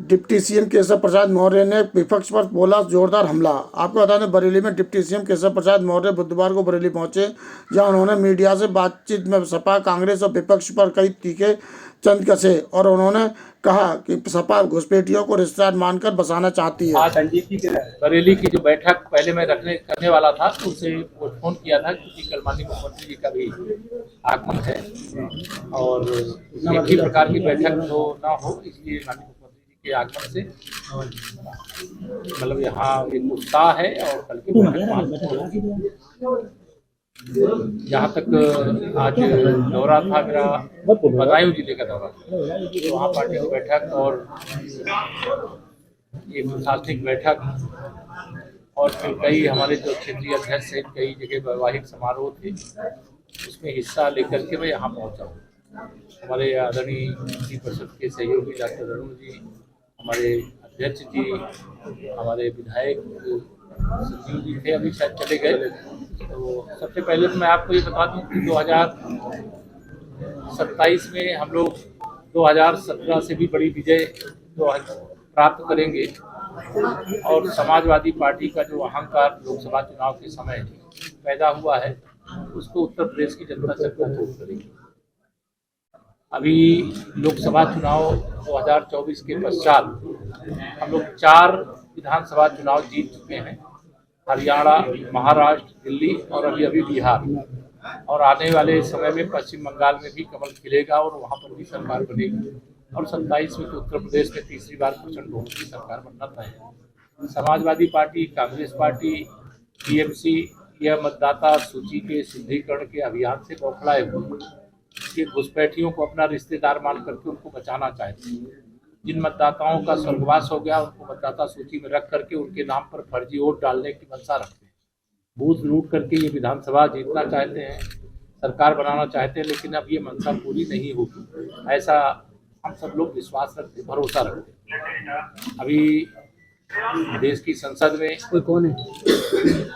Deputy CM Keshav Prasad Maurya ने विपक्ष पर बोला जोरदार हमला। आपको बता दें, बरेली में डिप्टी सीएम केशव प्रसाद मौर्य बुधवार को बरेली पहुंचे, जहां उन्होंने मीडिया से बातचीत में सपा, कांग्रेस और विपक्ष पर कई तीखे चंद कसे और उन्होंने कहा कि सपा घुसपैठियों को रिश्तेदार मानकर बसाना चाहती है। आज संजीव की बरेली की जो बैठक पहले मैं करने वाला था, तो उसे पोस्टपोन किया था क्योंकि कल माननीय मुख्यमंत्री जी का भी आगमन है और एक ही प्रकार की बैठक जो ना हो, इसलिए माननीय मुख्यमंत्री जी के आगमन से मतलब यहाँ एक उत्साह है और कल की बैठक जहाँ तक आज दौरा था मेरा बदायूं जिले का दौरा, तो वहाँ पार्टी की बैठक और ये प्रशासनिक बैठक और फिर कई हमारे जो क्षेत्रीय अध्यक्ष हैं, कई जगह वैवाहिक समारोह थे, उसमें हिस्सा लेकर के मैं यहाँ पहुँचा हूँ। हमारे आदरणीय मंत्री परिषद के सहयोगी डॉक्टर अरुण जी, हमारे अध्यक्ष जी, हमारे विधायक संजीव जी थे, अभी शायद चले गए। तो सबसे पहले तो मैं आपको ये बता दूं कि 2027 में हम लोग 2017 से भी बड़ी विजय प्राप्त करेंगे और समाजवादी पार्टी का जो अहंकार लोकसभा चुनाव के समय पैदा हुआ है, उसको उत्तर प्रदेश की जनता चकनाचूर करेगी। अभी लोकसभा चुनाव 2024 के पश्चात हम लोग 4 विधानसभा चुनाव जीत चुके हैं, हरियाणा, महाराष्ट्र, दिल्ली और अभी बिहार, और आने वाले समय में पश्चिम बंगाल में भी कमल खिलेगा और वहाँ पर भी सरकार बनेगी और 27 में तो उत्तर प्रदेश में तीसरी बार प्रचंड बहुमत की सरकार बनना तय है। Samajwadi party, Congress party, TMC यह मतदाता सूची के शुद्धिकरण के अभियान से बौखलाए हुए ये घुसपैठियों को अपना रिश्तेदार मान करके उनको बचाना चाहते हैं। जिन मतदाताओं का स्वर्गवास हो गया उनको मतदाता सूची में रख करके उनके नाम पर फर्जी वोट डालने की मंशा रखते हैं, बूथ लूट करके ये विधानसभा जीतना चाहते हैं, सरकार बनाना चाहते हैं, लेकिन अब ये मंशा पूरी नहीं होगी, ऐसा हम सब लोग विश्वास रखते, भरोसा रखते। अभी देश की संसद में कौन है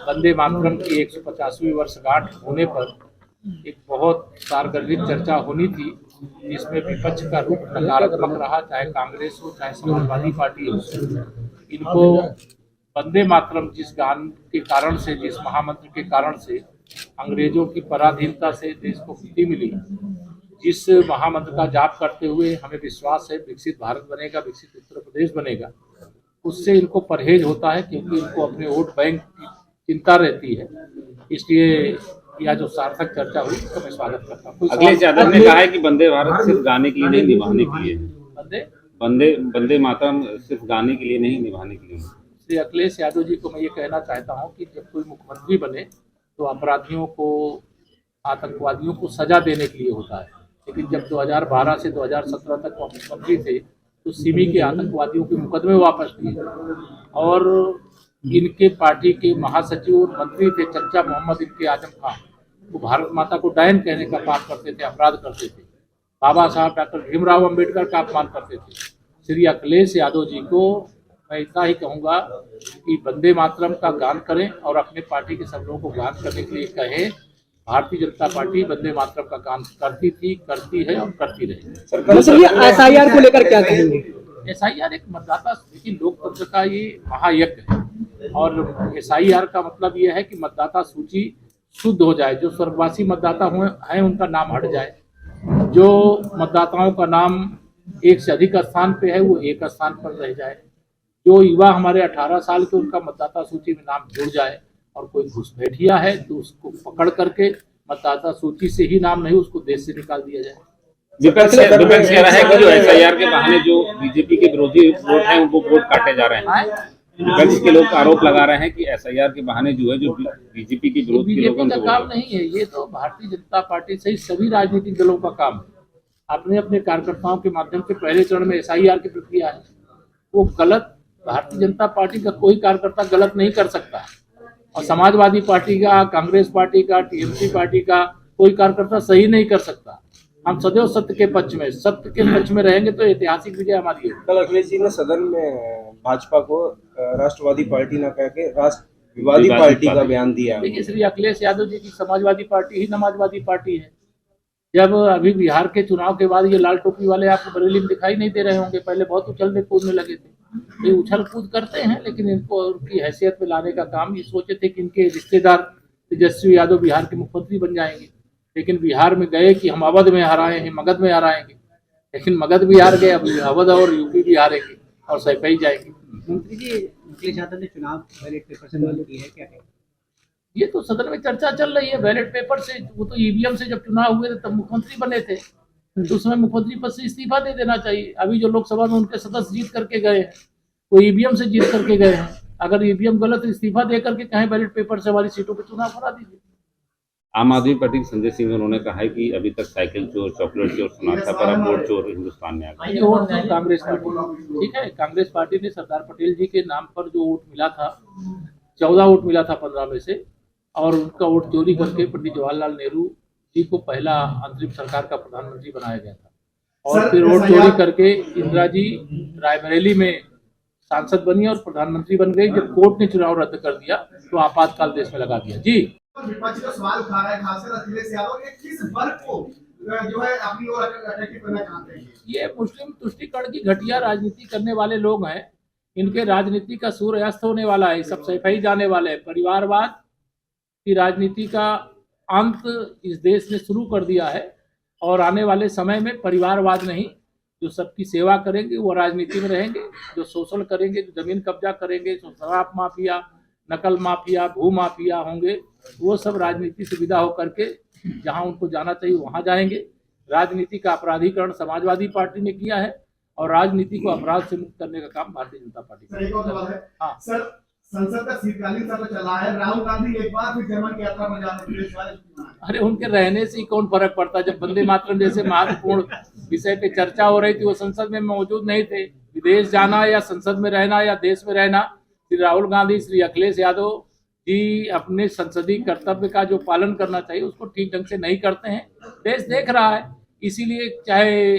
वंदे मातरम की 150वीं वर्षगांठ होने पर एक बहुत सार्वजनिक चर्चा होनी थी, जिसमें विपक्ष का रुख नकारात्मक रहा, चाहे कांग्रेस हो चाहे समाजवादी पार्टी हो। इनको वंदे मातरम जिस गान के कारण से, जिस महामंत्र के कारण से अंग्रेजों की पराधीनता से देश को मुक्ति मिली, जिस महामंत्र का जाप करते हुए हमें विश्वास है विकसित भारत बनेगा, विकसित उत्तर प्रदेश बनेगा, उससे इनको परहेज होता है क्योंकि इनको अपने वोट बैंक की चिंता रहती है। इसलिए यह जो सार्थक चर्चा हुई उसका मैं स्वागत करता हूँ। अखिलेश यादव ने कहा है कि वंदे भारत सिर्फ गाने के लिए नहीं, निभाने के लिए वंदे मातरम सिर्फ गाने के लिए नहीं, निभाने के लिए। श्री अखिलेश यादव जी को मैं ये कहना चाहता हूँ कि जब कोई मुख्यमंत्री बने तो अपराधियों को, आतंकवादियों को सजा देने के लिए होता है, लेकिन जब 2012 से 2017 तक मुख्यमंत्री थे तो सिमी के आतंकवादियों के मुकदमे वापस लिए और इनके पार्टी के महासचिव और मंत्री थे चच्चा मोहम्मद इनके आजम खान, वो भारत माता को डायन कहने का पाप करते थे, अपराध करते थे, बाबा साहब डॉक्टर भीमराव अंबेडकर का अपमान करते थे। श्री अखिलेश यादव जी को मैं इतना ही कहूँगा कि वंदे मातरम का गान करें और अपने पार्टी के सब लोगों को गान करने के लिए कहें। भारतीय जनता पार्टी वंदे मातरम का गान करती थी, करती है और करती रहेगी। SIR को लेकर क्या कहेंगे? SIR एक मतदाता, देखिए लोकतंत्र का ये महायज्ञ है और SIR का मतलब ये है कि मतदाता सूची शुद्ध हो जाए, जो स्वर्गवासी मतदाता हुए हैं उनका नाम हट जाए, जो मतदाताओं का नाम एक से अधिक स्थान पे है वो एक स्थान पर रह जाए, जो युवा हमारे 18 साल के उनका मतदाता सूची में नाम जुड़ जाए, और कोई घुसपैठिया है तो उसको पकड़ करके मतदाता सूची से ही नाम नहीं, उसको देश से निकाल दिया जाए। विपक्ष कह रहा है कि जो SIR के बहाने जो बीजेपी के विरोधी वोट हैं उनको वोट काटे जा रहे हैं। विपक्ष के लोग आरोप लगा रहे हैं कि SIR के बहाने जो है जो बीजेपी के विरोध के लोगों का काम नहीं है, ये तो भारतीय जनता पार्टी सहित सभी राजनीतिक दलों का काम है। अपने अपने कार्यकर्ताओं के माध्यम से पहले चरण में SIR की प्रक्रिया है, वो गलत, भारतीय जनता पार्टी का कोई कार्यकर्ता गलत नहीं कर सकता और समाजवादी पार्टी का, कांग्रेस पार्टी का, टीएमसी पार्टी का कोई कार्यकर्ता सही नहीं कर सकता। हम सदैव सत्य के पक्ष में रहेंगे तो ऐतिहासिक विजय हमारी है। कल अखिलेश जी ने सदन में भाजपा को राष्ट्रवादी पार्टी न कह के राष्ट्रवादी पार्टी का बयान दिया। देखिए श्री अखिलेश यादव जी की समाजवादी पार्टी ही समाजवादी पार्टी है, जब अभी बिहार के चुनाव के बाद ये लाल टोपी वाले आपको बरेली में दिखाई नहीं दे रहे होंगे, पहले बहुत उछलने कूदने लगे थे। ये उछल कूद करते हैं, लेकिन इनको उनकी हैसियत में लाने का काम, ये सोचे थे कि इनके रिश्तेदार तेजस्वी यादव बिहार के मुख्यमंत्री बन जाएंगे, लेकिन बिहार में गए कि हम अवध में हराए हैं, मगध में हराएंगे, लेकिन मगध भी हार गए, अब अवध और यूपी भी हारेंगे और सैफई जाएंगे। मंत्री जी, अखिलेश यादव ने चुनाव बैलेट पेपर से बंद की है, क्या कहेंगे? ये तो सदन में चर्चा चल रही है बैलेट पेपर से। वो तो ईवीएम से जब चुनाव हुए थे तब मुख्यमंत्री बने थे, तो उसमें मुख्यमंत्री पद से इस्तीफा दे देना चाहिए। अभी जो लोकसभा में उनके सदस्य जीत करके गए हैं, वो ईवीएम से जीत करके गए हैं। अगर ईवीएम गलत, इस्तीफा दे करके कहें बैलेट पेपर से हमारी सीटों पर चुनाव करा दीजिए। आम आदमी पार्टी के संजय सिंह उन्होंने कहा है कि अभी तक साइकिल चोर, चॉकलेट चोर सुना था, पर अब वोट चोर हिंदुस्तान में आ गए। ये वोट नहीं, कांग्रेस पार्टी, ठीक है, कांग्रेस पार्टी ने सरदार पटेल जी के नाम पर जो वोट मिला था, 14 वोट मिला था 15 में से, और उनका वोट चोरी करके पंडित जवाहरलाल नेहरू जी को पहला अंतरिम सरकार का प्रधानमंत्री बनाया गया था, और फिर वोट चोरी करके इंदिरा जी रायबरेली में सांसद बनी और प्रधानमंत्री बन गई। जब कोर्ट ने चुनाव रद्द कर दिया तो आपातकाल देश में लगा दिया। जी, विपक्ष का सवाल उठा रहा है, खासकर अखिलेश यादव, ये किस वर्ग को जो है अपनी ओर अट्रैक्टिव करना चाहते हैं? ये मुस्लिम तुष्टीकरण की घटिया राजनीति करने वाले लोग हैं। इनके राजनीति का सूर्य अस्त होने वाला है, सब सफाई जाने वाले हैं। परिवारवाद की राजनीति का अंत इस देश ने शुरू कर दिया है, और आने वाले समय में परिवारवाद नहीं, जो सबकी सेवा करेंगे वो राजनीति में रहेंगे, जो शोषण करेंगे, जो जमीन कब्जा करेंगे, जो शराब माफिया, नकल माफिया, भू माफिया होंगे, वो सब राजनीति से विदा होकर के जहां उनको जाना चाहिए वहां जाएंगे। राजनीति का अपराधीकरण समाजवादी पार्टी ने किया है, और राजनीति को अपराध से मुक्त करने का काम भारतीय जनता पार्टी सर, एक और सवाल है। हाँ सर, संसद का शीतकालीन सत्र चल रहा है, राहुल गांधी एक बार फिर जर्मन की यात्रा पर जा रहे हैं। अरे उनके रहने से ही कौन फर्क पड़ता है? जब वंदे मातरम जैसे महत्वपूर्ण विषय पे चर्चा हो रही थी, वो संसद में मौजूद नहीं थे। विदेश जाना या संसद में रहना या देश में रहना, श्री राहुल गांधी, श्री अखिलेश यादव जी अपने संसदीय कर्तव्य का जो पालन करना चाहिए उसको ठीक ढंग से नहीं करते हैं। देश देख रहा है, इसीलिए चाहे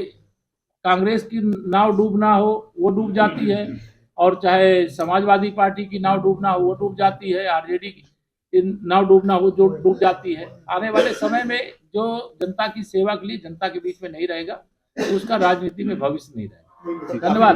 कांग्रेस की नाव डूबना हो वो डूब जाती है, और चाहे समाजवादी पार्टी की नाव डूबना हो वो डूब जाती है, आरजेडी की नाव डूबना हो जो डूब जाती है। आने वाले समय में जो जनता की सेवा के लिए जनता के बीच में नहीं रहेगा, तो उसका राजनीति में भविष्य नहीं रहेगा। धन्यवाद।